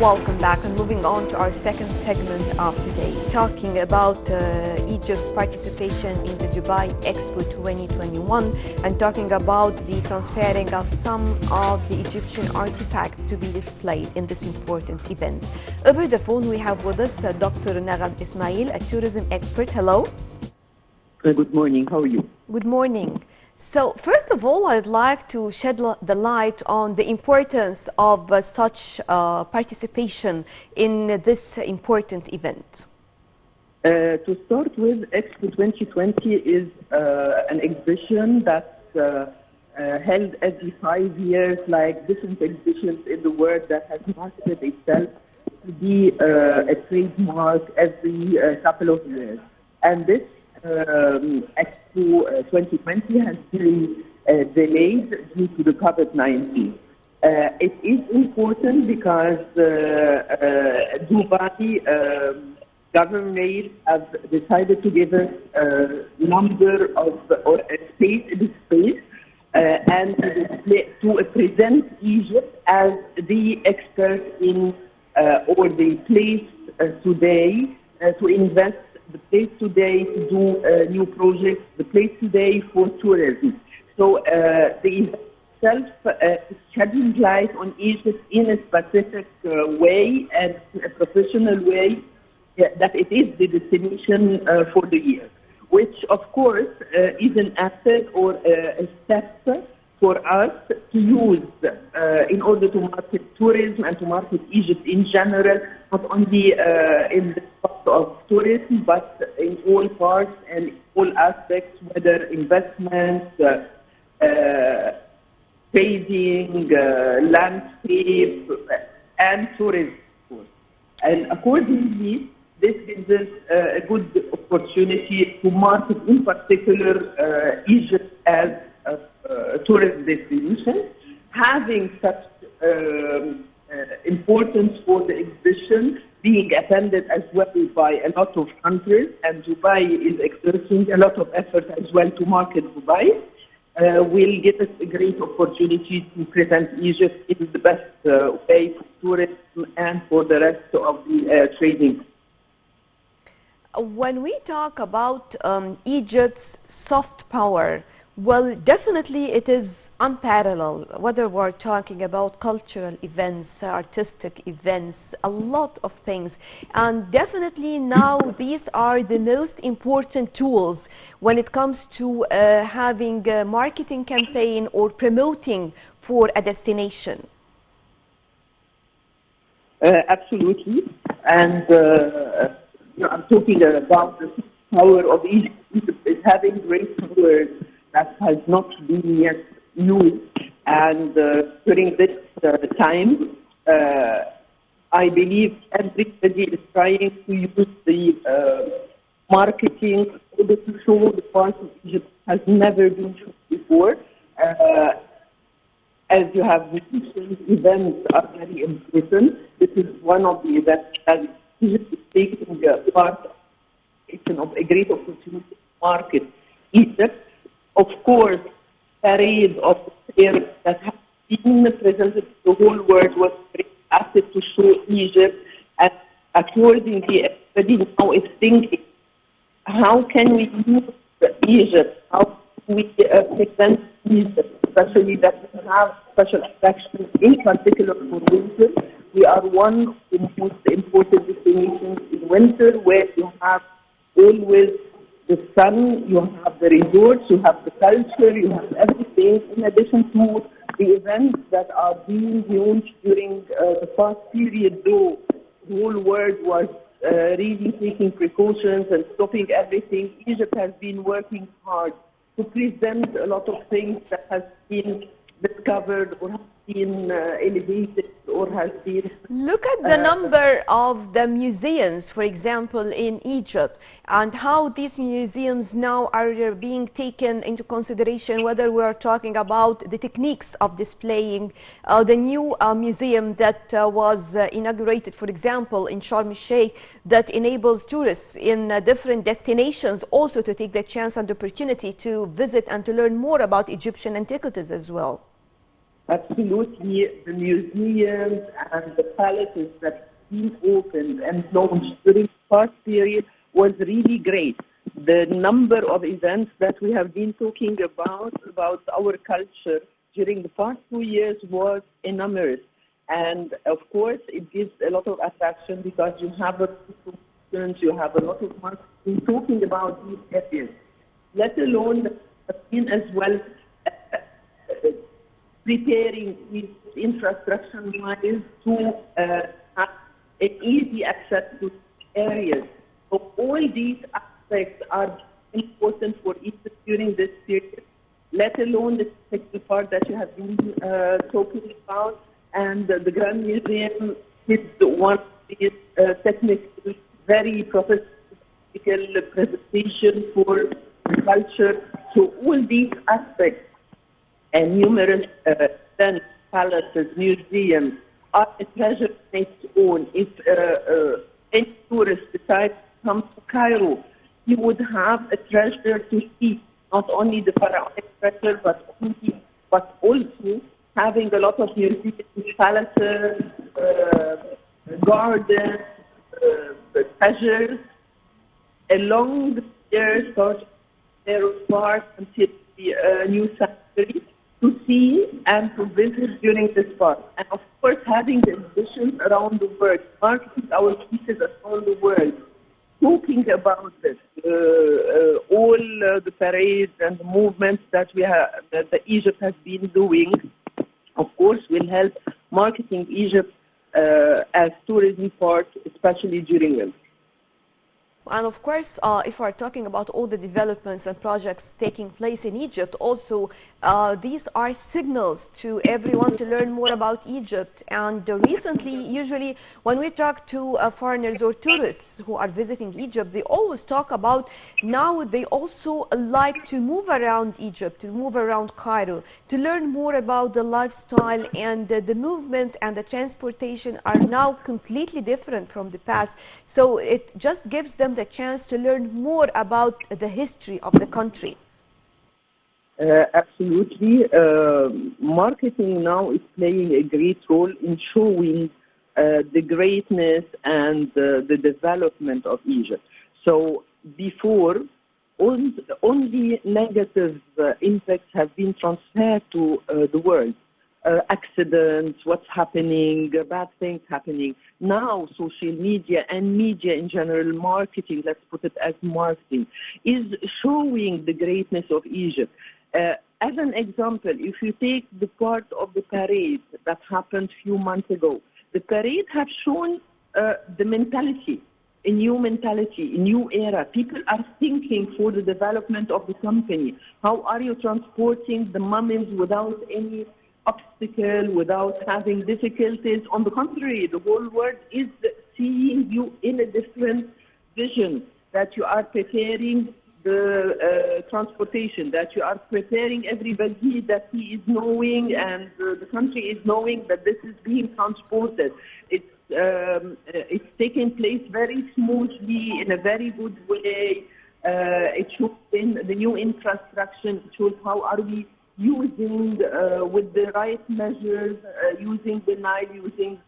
Welcome back, and moving on to our second segment of today, talking about Egypt's participation in the Dubai Expo 2021 and talking about the transferring of some of the Egyptian artifacts to be displayed in this important event. Over the phone, we have with us Dr. Nagham Ismail, a tourism expert. Hello. Good morning. How are you? Good morning. So first of all, I'd like to shed the light on the importance of such participation in this important event. To start with, Expo 2020 is an exhibition that's held every 5 years, like different exhibitions in the world that has marketed itself to be a trademark every couple of years. And this Expo 2020 has been delayed due to the COVID-19. It is important because Dubai government has decided to give us a number of or a space in the space and to present Egypt as the expert in or the place today to invest. The place today to do new projects, the place today for tourism. So the itself shedding light on Egypt in a specific way and a professional way that it is the destination for the year, which of course is an asset or a step for us to use in order to market tourism and to market Egypt in general, not only in the part of tourism, but in all parts and all aspects, whether investment, trading, landscape, and tourism. And accordingly, this gives us a good opportunity to market, in particular, Egypt as a tourist destination, having such importance for the exhibition, being attended as well by a lot of countries, and Dubai is exerting a lot of effort as well to market Dubai, will give us a great opportunity to present Egypt in the best way for tourism and for the rest of the trading. When we talk about Egypt's soft power, well, definitely it is unparalleled, whether we're talking about cultural events, artistic events, a lot of things. And definitely now these are the most important tools when it comes to having a marketing campaign or promoting for a destination. Absolutely. And I'm talking about the power of Egypt. Egypt is having great power that has not been yet used, and during this time, I believe everybody is trying to use the marketing in order to show the parts of Egypt has never been shown before. As you have mentioned, events are very important. This is one of the events that Egypt is taking part of a great opportunity to market Egypt. Of course, parade of players that have been presented to the whole world was a great asset to show Egypt. And accordingly, everybody now is thinking, how can we use Egypt? How can we present Egypt, especially that we have special attractions, in particular for winter. We are one of the most important destinations in winter, where you have always the sun, you have the resorts, you have the culture, you have everything, in addition to the events that are being launched during the past period, though the whole world was really taking precautions and stopping everything. Egypt has been working hard to present a lot of things that has been discovered or has been elevated or has been... Look at the number of the museums, for example, in Egypt, and how these museums now are being taken into consideration, whether we are talking about the techniques of displaying the new museum that was inaugurated, for example, in Sharm el-Sheikh, that enables tourists in different destinations also to take the chance and opportunity to visit and to learn more about Egyptian antiquities as well. Absolutely, the museums and the palaces that have been opened and launched during the past period was really great. The number of events that we have been talking about our culture during the past 2 years was enormous. And of course, it gives a lot of attraction because you have a lot of students, you have a lot of marketing talking about these areas, let alone the team as well preparing these infrastructure-wise to have an easy access to areas. So all these aspects are important for Egypt during this period, let alone the technical part that you have been talking about. And the Grand Museum is one of these technical, very professional presentation for the culture. So all these aspects and numerous events, palaces, museums are a treasure in its own. If any tourist decides to come to Cairo, he would have a treasure to see, not only the pharaonic treasure, but also having a lot of museums, palaces, gardens, treasures along the years, starting Pharaoh Park until the new sanctuary, to see and to visit during this part. And of course, having the exhibitions around the world, marketing our pieces around the world, talking about this, all the parades and the movements that that Egypt has been doing, of course, will help marketing Egypt as tourism part, especially during winter. And of course, if we're talking about all the developments and projects taking place in Egypt, also these are signals to everyone to learn more about Egypt. And recently, usually when we talk to foreigners or tourists who are visiting Egypt, they always talk about now they also like to move around Egypt, to move around Cairo, to learn more about the lifestyle, and the movement and the transportation are now completely different from the past. So it just gives them the chance to learn more about the history of the country. Absolutely. Marketing now is playing a great role in showing the greatness and the development of Egypt. So before, only negative impacts have been transferred to the world. Accidents, what's happening, bad things happening. Now, social media and media in general, marketing, let's put it as marketing, is showing the greatness of Egypt. As an example, if you take the part of the parade that happened a few months ago, the parade have shown the mentality, a new mentality, a new era. People are thinking for the development of the company. How are you transporting the mummies without any obstacle, without having difficulties? On the contrary, the whole world is seeing you in a different vision, that you are preparing the transportation, that you are preparing everybody, that he is knowing and the country is knowing that this is being transported. It's taking place very smoothly, in a very good way. It shows in the new infrastructure, it shows how are we using with the right measures, using the Nile, using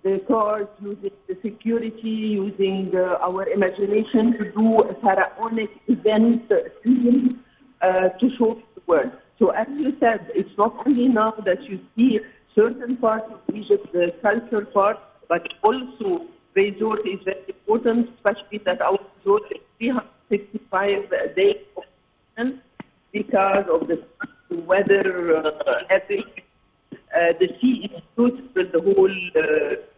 the cars, using the security, using our imagination to do a pharaonic event scene to show the world. So as you said, it's not only now that you see certain parts of Egypt, the culture part, but also resort is very important, especially that our resort is 365 days of season because of the weather, everything. The sea is beautiful the whole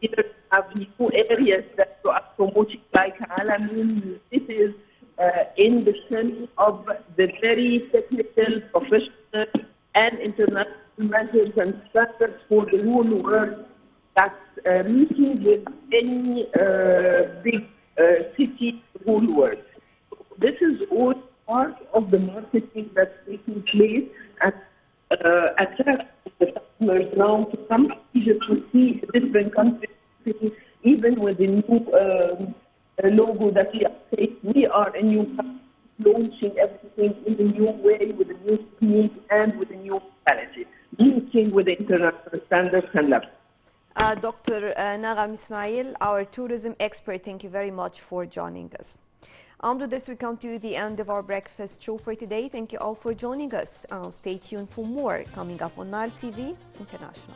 year. Have new areas that are promoting, like Alamein cities, in the sense of the very technical, professional, and international measures and standards for the whole world. That's meeting with any big city, the whole world. This is all part of the marketing that's taking place and attract the customers now to come to Egypt to see different countries, even with the new logo that we are saying. We are a new country, launching everything in a new way, with a new technique and with a new mentality. linking with international standards and levels. Dr. Nagham Ismail, our tourism expert, thank you very much for joining us. And with this, we come to the end of our breakfast show for today. Thank you all for joining us. Stay tuned for more coming up on Nile TV International.